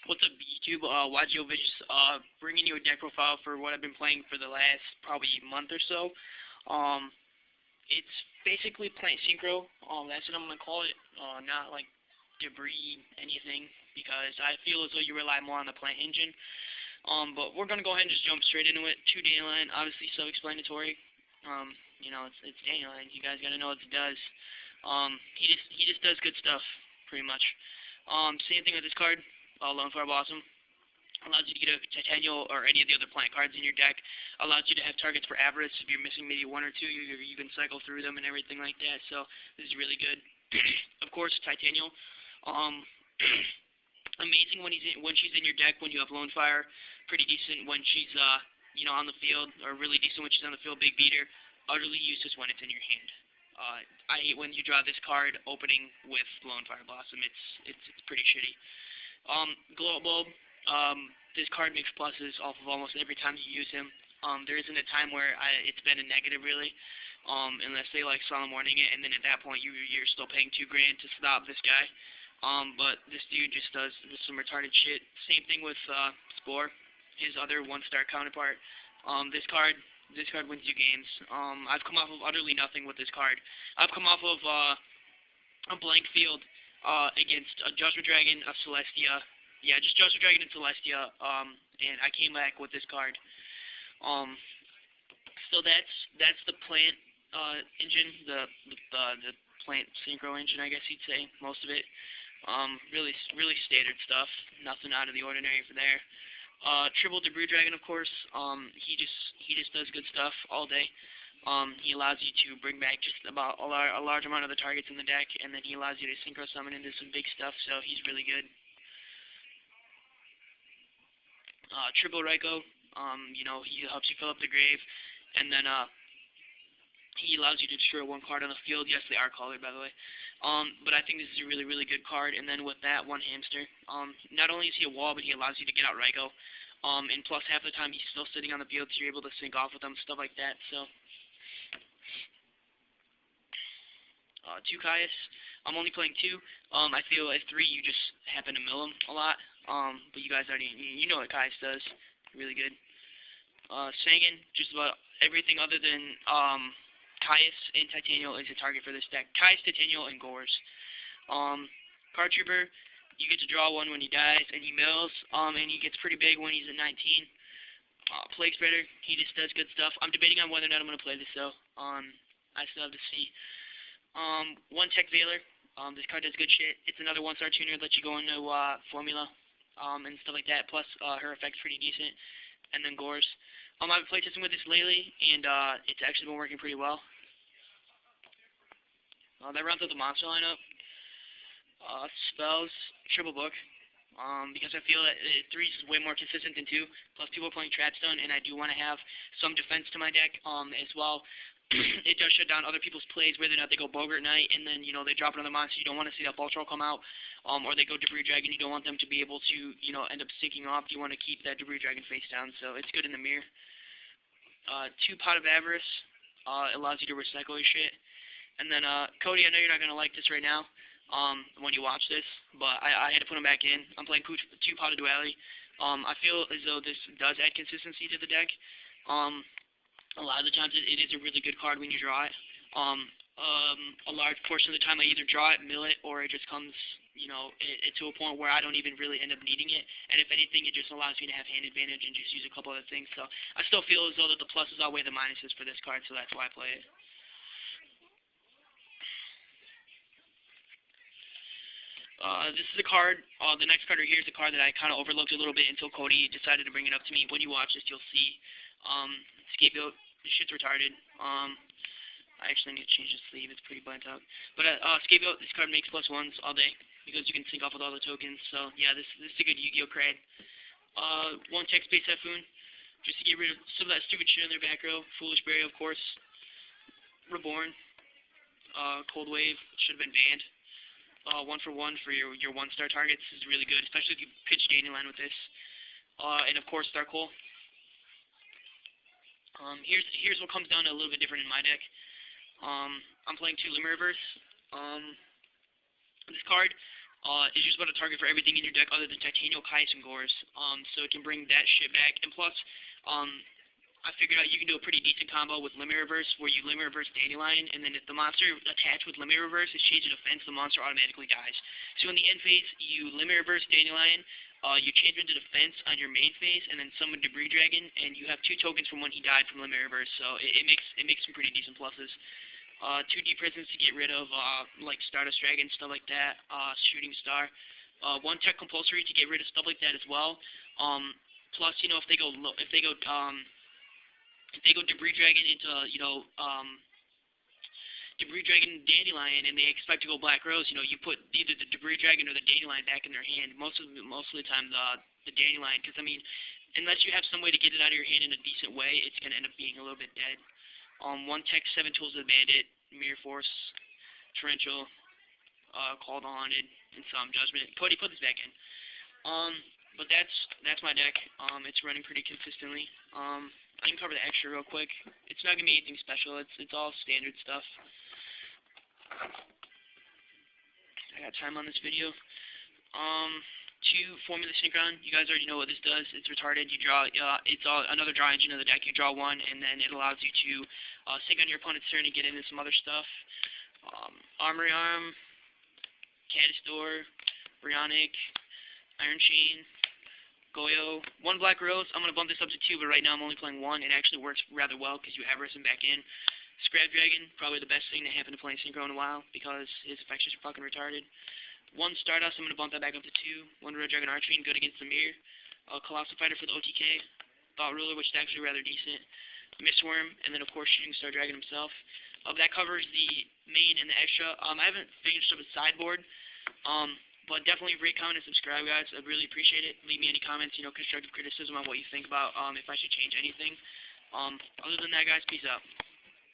What's up, YouTube? Vicious, bringing you a deck profile for what I've been playing for the last probably month or so. Um, it's basically plant synchro. That's what I'm gonna call it. Not like debris anything, because I feel as though you rely more on the plant engine. But we're gonna go ahead and just jump straight into it. Two Dandelion, obviously self-explanatory. It's Dandelion. You guys gotta know what it does. He just does good stuff, pretty much. Same thing with this card. Lone Fire Blossom. Allows you to get a Titanial or any of the other plant cards in your deck. Allows you to have targets for avarice. If you're missing maybe one or two, you can cycle through them and everything like that. So this is really good. Of course, Titanial. Um, Amazing when she's in your deck when you have Lone Fire. Pretty decent when she's on the field, or really decent when she's on the field. Big beater. Utterly useless when it's in your hand. I hate when you draw this card opening with Lone Fire Blossom. It's pretty shitty. Glow Bulb. This card makes pluses off of almost every time you use him. There isn't a time where it's been a negative, really, unless they like Solemn Warning it, and then at that point you're still paying $2,000 to stop this guy. But this dude just does some retarded shit. Same thing with Spore, his other one-star counterpart. This card wins you games. I've come off of utterly nothing with this card. I've come off of a blank field against a Judgment Dragon, a Celestia. Yeah, just Judgment Dragon and Celestia, and I came back with this card. So that's the plant engine, the plant synchro engine, I guess you'd say, most of it. Really standard stuff, nothing out of the ordinary for there. Triple Debris Dragon, of course. He just does good stuff all day. He allows you to bring back just about a large amount of the targets in the deck, and then he allows you to synchro summon into some big stuff, so he's really good. Triple Raikou, he helps you fill up the grave, and then he allows you to destroy one card on the field. Yes, they are colored, by the way. But I think this is a really, really good card. And then with that, one hamster. Not only is he a wall, but he allows you to get out Raikou. And plus, half the time he's still sitting on the field, so you're able to sync off with him, stuff like that. So, two Caius. I'm only playing two. I feel at three you just happen to mill him a lot. But you guys already, you know what Caius does. Really good. Sangan, just about everything other than Caius and Titanial is a target for this deck. Caius, Titanial, and Gores. Card Trooper, you get to draw one when he dies, and he mills, and he gets pretty big when he's at 19. Plague Spreader, he just does good stuff. I'm debating on whether or not I'm going to play this, though. I still have to see. One Tech Veiler, this card does good shit. It's another one-star tuner, lets you go into Formula, and stuff like that. Plus, her effect's pretty decent. And then Gores. I've been playtesting with this lately, and it's actually been working pretty well. That rounds out the monster lineup. Spells, triple book, because I feel that 3 is way more consistent than 2, plus people are playing Trapstone, and I do want to have some defense to my deck as well. It does shut down other people's plays, whether or not they go Bogart Knight, and then, they drop another monster. You don't want to see that Ball Troll come out, or they go Debris Dragon. You don't want them to be able to, end up sinking off. You want to keep that Debris Dragon face down, so it's good in the mirror. 2 Pot of Avarice, allows you to recycle your shit. And then, Cody, I know you're not going to like this right now, when you watch this, but I had to put him back in. I'm playing 2 Pot of Duality. I feel as though this does add consistency to the deck. A lot of the times it is a really good card when you draw it. A large portion of the time I either draw it, mill it, or it just comes, to a point where I don't even really end up needing it. And if anything, it just allows me to have hand advantage and just use a couple other things. So I still feel as though that the pluses outweigh the minuses for this card, so that's why I play it. This is a card, the next card right here is a card that I kind of overlooked a little bit until Cody decided to bring it up to me. When you watch this, you'll see, Scapegoat, this shit's retarded. I actually need to change the sleeve, it's pretty blanked out. But, Scapegoat, this card makes +1s all day, because you can sync off with all the tokens, so, yeah, this is a good Yu-Gi-Oh! Crad. 1 Tech Space Typhoon, just to get rid of some of that stupid shit on their back row. Foolish Berry, of course. Reborn. Cold Wave, should have been banned. 1-for-1 for your 1-star targets is really good, especially if you pitch Dandelion with this. And of course, Dark Hole. Here's what comes down to a little bit different in my deck. I'm playing 2 Limeriverse. This card, is just about a target for everything in your deck other than Titanial, Kais, and Gores. So it can bring that shit back. And plus, I figured out you can do a pretty decent combo with Limit Reverse, where you Limit Reverse Dandelion, and then if the monster attached with Limit Reverse is changed to defense, the monster automatically dies. So in the end phase, you Limit Reverse Dandelion, you change into defense on your main phase, and then summon Debris Dragon, and you have 2 tokens from when he died from Limit Reverse, so it makes some pretty decent pluses. 2 deep prisons to get rid of, like Stardust Dragon, stuff like that, Shooting Star. 1 tech compulsory to get rid of stuff like that as well. Plus, you know, if they go Debris Dragon into, Debris Dragon and Dandelion, and they expect to go Black Rose, you know, you put either the Debris Dragon or the Dandelion back in their hand. Most of the time, the Dandelion, because I mean, unless you have some way to get it out of your hand in a decent way, it's gonna end up being a little bit dead. 1 tech, 7 tools of the Bandit, Mirror Force, Torrential, Called on Haunted, and some Judgment. Cody, put this back in. But that's my deck. It's running pretty consistently. I can cover the extra real quick. It's not gonna be anything special. It's all standard stuff. I got time on this video. To Formula Synchron, you guys already know what this does. It's retarded. You draw. It's another draw engine of the deck. You draw 1, and then it allows you to sync on your opponent's turn and get into some other stuff. Armory Arm, Catastor, Brionic, Iron Chain, Goyo, 1 Black Rose. I'm going to bump this up to 2, but right now I'm only playing 1. It actually works rather well because you Everest him back in. Scrap Dragon, probably the best thing that happened to playing Synchro in a while because his effects are fucking retarded. 1 Stardust, I'm going to bump that back up to 2. 1 Red Dragon Archfiend, good against the Mirror. Colossal Fighter for the OTK. Thought Ruler, which is actually rather decent. Mistworm, and then of course Shooting Star Dragon himself. That covers the main and the extra. I haven't finished up a sideboard. But definitely rate, comment, and subscribe, guys. I'd really appreciate it. Leave me any comments, constructive criticism on what you think about if I should change anything. Other than that, guys, peace out.